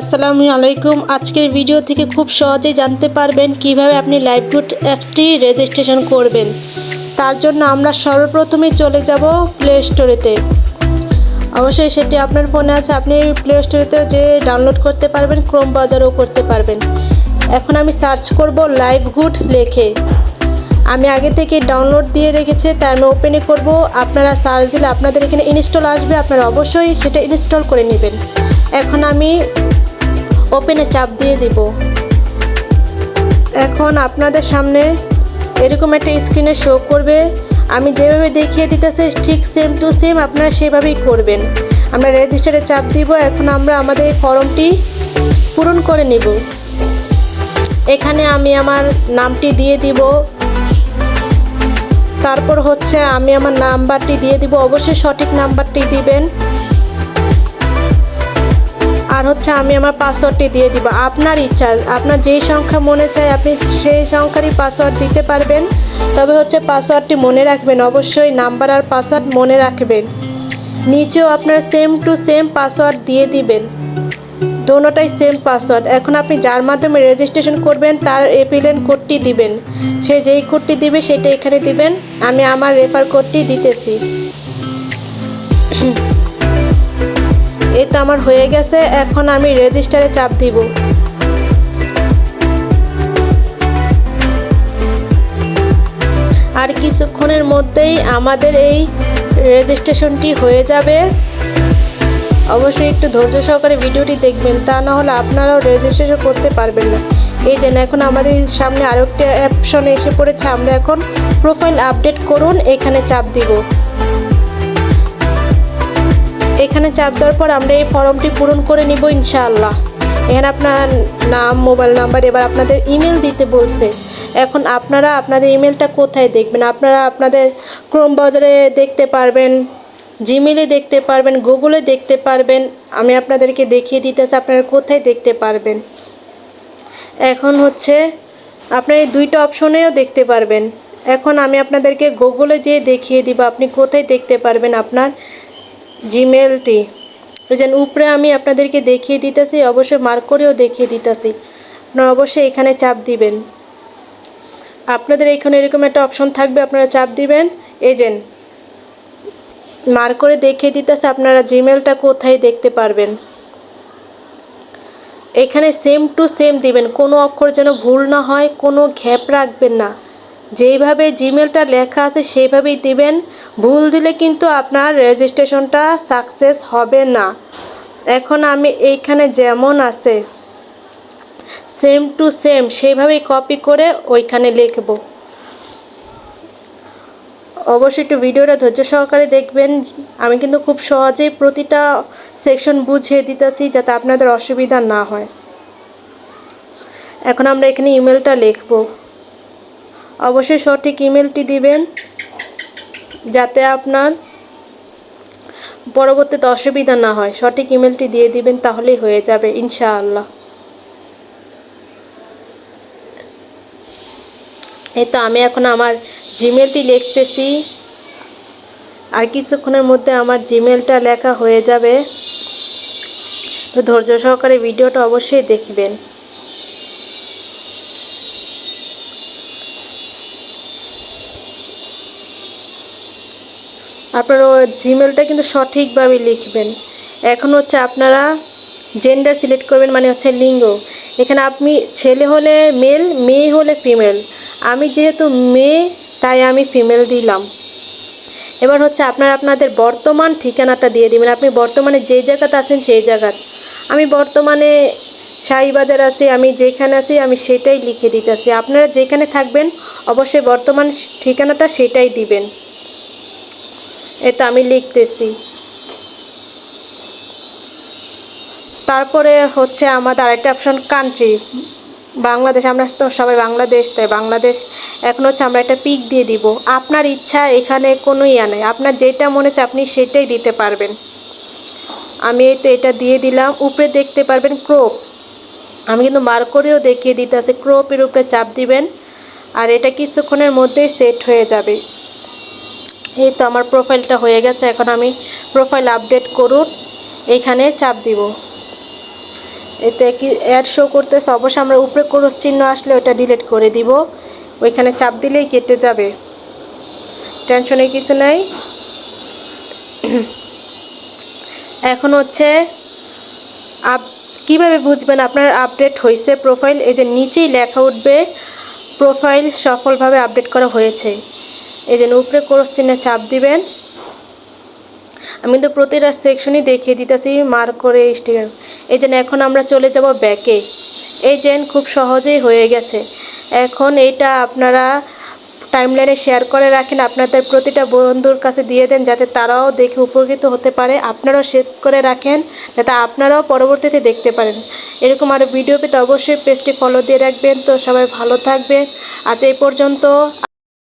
আসসালামু আলাইকুম। আজকের ভিডিও থেকে খুব সহজেই জানতে পারবেন কিভাবে আপনি লাইভগুড অ্যাপসটি রেজিস্ট্রেশন করবেন। তার জন্য আমরা সর্বপ্রথমে চলে যাব প্লে স্টোরেতে। অবশ্যই সেটি আপনার ফোনে আছে, আপনি প্লে স্টোরেতে যে ডাউনলোড করতে পারবেন, ক্রোম ব্রাউজারেও করতে পারবেন। এখন আমি সার্চ করব লাইভগুড লিখে। আমি আগে থেকে ডাউনলোড দিয়ে রেখেছি, তাই আমি ওপেনে করব। আপনারা সার্চ দিলে আপনাদের এখানে ইনস্টল আসবে, আপনারা অবশ্যই সেটা ইনস্টল করে নেবেন। এখন আমি ওপেনে চাপ দিয়ে দিব। এখন আপনাদের সামনে এরকম একটা স্ক্রিনে শো করবে। আমি যেভাবে দেখিয়ে দিতেছি ঠিক সেম টু সেম আপনারা সেভাবেই করবেন। আমরা রেজিস্টারে চাপ দিব। এখন আমরা আমাদের ফর্মটি পূরণ করে নিব। এখানে আমি আমার নামটি দিয়ে দিব, তারপর হচ্ছে আমি আমার নাম্বারটি দিয়ে দিব। অবশ্যই সঠিক নাম্বারটি দিবেন। আর হচ্ছে আমি আমার পাসওয়ার্ডটি দিয়ে দিব। আপনার ইচ্ছা, আপনার যেই সংখ্যা মনে চায় আপনি সেই সংখ্যারই পাসওয়ার্ড দিতে পারবেন। তবে হচ্ছে পাসওয়ার্ডটি মনে রাখবেন, অবশ্যই নাম্বার আর পাসওয়ার্ড মনে রাখবেন। নিচেও আপনারা সেম টু সেম পাসওয়ার্ড দিয়ে দিবেন, দোনোটাই সেম পাসওয়ার্ড। এখন আপনি যার মাধ্যমে রেজিস্ট্রেশন করবেন তার এপিএন কোডটি দিবেন। সে যেই কোডটি দিবে সেটা এখানে দিবেন। আমি আমার রেফার কোডটি দিতেছি। এই তো আমার হয়ে গেছে। এখন আমি রেজিস্টারে চাপ দিব। আর কিছুক্ষণের মধ্যেই আমাদের এই রেজিস্ট্রেশনটি হয়ে যাবে। অবশ্যই একটু ধৈর্য সহকারে ভিডিওটি দেখবেন, তা না হলে আপনারাও রেজিস্ট্রেশন করতে পারবেন না। এই যে এখন আমাদের সামনে আরও একটা অপশন এসে পড়েছে। আমরা এখন প্রোফাইল আপডেট করুন, এখানে চাপ দিব। এখানে চাপ দেওয়ার পর আমরা এই ফর্মটি পূরণ করে নিব ইনশাআল্লাহ। এখানে আপনার নাম, মোবাইল নাম্বার, এবার আপনাদের ইমেল দিতে বলছে। এখন আপনারা আপনাদের ইমেলটা কোথায় দেখবেন? আপনারা আপনাদের ক্রোম ব্রাউজারে দেখতে পারবেন, জিমেলে দেখতে পারবেন, গুগলে দেখতে পারবেন। আমি আপনাদেরকে দেখিয়ে দিতেছি আপনারা কোথায় দেখতে পারবেন। এখন হচ্ছে আপনারা এই দুইটা অপশনেও দেখতে পারবেন। এখন আমি আপনাদেরকে গুগলে যেয়ে দেখিয়ে দিব আপনি কোথায় দেখতে পারবেন আপনার জিমেলটি। যেন উপরে আমি আপনাদেরকে দেখিয়ে দিতেছি, অবশ্যই মার্ক করেও দেখিয়ে দিতেছি। আপনারা অবশ্যই এখানে চাপ দিবেন। আপনাদের এখানে এরকম একটা অপশন থাকবে, আপনারা চাপ দিবেন। এই যে মার্ক করে দেখিয়ে দিতেছে আপনারা জিমেলটা কোথায় দেখতে পারবেন। এখানে সেম টু সেম দিবেন, কোনো অক্ষর যেন ভুল না হয়, কোনো গ্যাপ রাখবেন না। যেইভাবে জিমেলটা লেখা আছে সেইভাবেই দিবেন। ভুল দিলে কিন্তু আপনার রেজিস্ট্রেশনটা সাকসেস হবে না। এখন আমি এইখানে যেমন আছে সেম টু সেম সেইভাবেই কপি করে ওইখানে লিখব। অবশ্যই একটু ভিডিওটা ধৈর্য সহকারে দেখবেন। আমি কিন্তু খুব সহজেই প্রতিটা সেকশন বুঝিয়ে দিতেছি যাতে আপনাদের অসুবিধা না হয়। এখন আমরা এখানে ইমেলটা লিখব। অবশ্যই সঠিক ইমেলটি দিবেন যাতে আপনার পরবর্তীতে অসুবিধা না হয়। সঠিক ইমেলটি দিয়ে দিবেন, তাহলেই হয়ে যাবে ইনশাআল্লাহ। এই তো আমি এখন আমার জিমেলটি লিখতেছি। আর কিছুক্ষণের মধ্যে আমার জিমেলটা লেখা হয়ে যাবে। ধৈর্য সহকারে ভিডিওটা অবশ্যই দেখবেন। আপনারা জিমেলটা কিন্তু সঠিকভাবে লিখবেন। এখন হচ্ছে আপনারা জেন্ডার সিলেক্ট করবেন, মানে হচ্ছে লিঙ্গ। এখানে আপনি ছেলে হলে মেল, মেয়ে হলে ফিমেল। আমি যেহেতু মেয়ে তাই আমি ফিমেল দিলাম। এবার হচ্ছে আপনারা আপনাদের বর্তমান ঠিকানাটা দিয়ে দিবেন। আপনি বর্তমানে যে জায়গাতে আছেন সেই জায়গা। আমি বর্তমানে শাহীবাজার আছি, আমি যেখানে আছি আমি সেটাই লিখে দিতেছি। আপনারা যেখানে থাকবেন অবশ্যই বর্তমান ঠিকানাটা সেটাই দিবেন। এই তো আমি লিখতেছি। তারপরে হচ্ছে আমাদের আরেকটা অপশন কান্ট্রি, বাংলাদেশ। আমরা তো সবাই বাংলাদেশ, তাই বাংলাদেশ। এখন হচ্ছে আমরা একটা পিক দিয়ে দিব। আপনার ইচ্ছা, এখানে কোনো ইয়া নেই, আপনার যেটা মনে হচ্ছে আপনি সেটাই দিতে পারবেন। আমি এই তো এটা দিয়ে দিলাম। উপরে দেখতে পারবেন ক্রপ, আমি কিন্তু মার্ক করেও দেখিয়ে দিতে আছে। ক্রপের উপরে চাপ দিবেন আর এটা কিছুক্ষণের মধ্যেই সেট হয়ে যাবে। এই তো আমার প্রোফাইলটা হয়ে গেছে। এখন আমি প্রোফাইল আপডেট করুন, এখানে চাপ দিব। এতে কি অ্যাড শো করতেছে, অবশ্যই আমরা উপরে ক্রস চিহ্ন আসলে ওটা ডিলিট করে দিব। ওইখানে চাপ দিলেই কেটে যাবে, টেনশনের কিছু নাই। এখন হচ্ছে কিভাবে বুঝবেন আপনার আপডেট হয়েছে প্রোফাইল? এই যে নিচেই লেখা উঠবে প্রোফাইল সফলভাবে আপডেট করা হয়েছে। এই যে উপরে ক্রস চিহ্নে চাপ দিবেন। আমি তো প্রতিটা সেকশনই দেখিয়ে দিতেছি মার্ক করে স্টিকার। এই যে এখন আমরা চলে যাব ব্যাকে। এই যে খুব সহজেই হয়ে গেছে। এখন এটা আপনারা টাইমলাইনে শেয়ার করে রাখেন, আপনাদের প্রতিটা বন্ধুর কাছে দিয়ে দেন যাতে তারাও দেখে উপকৃত হতে পারে। আপনারাও সেভ করে রাখেন যাতে আপনারাও পরবর্তীতে দেখতে পারেন। এরকম আরও ভিডিও পেতে অবশ্যই পেজটি ফলো দিয়ে রাখবেন। তো সবাই ভালো থাকবেন। আজ এই পর্যন্ত।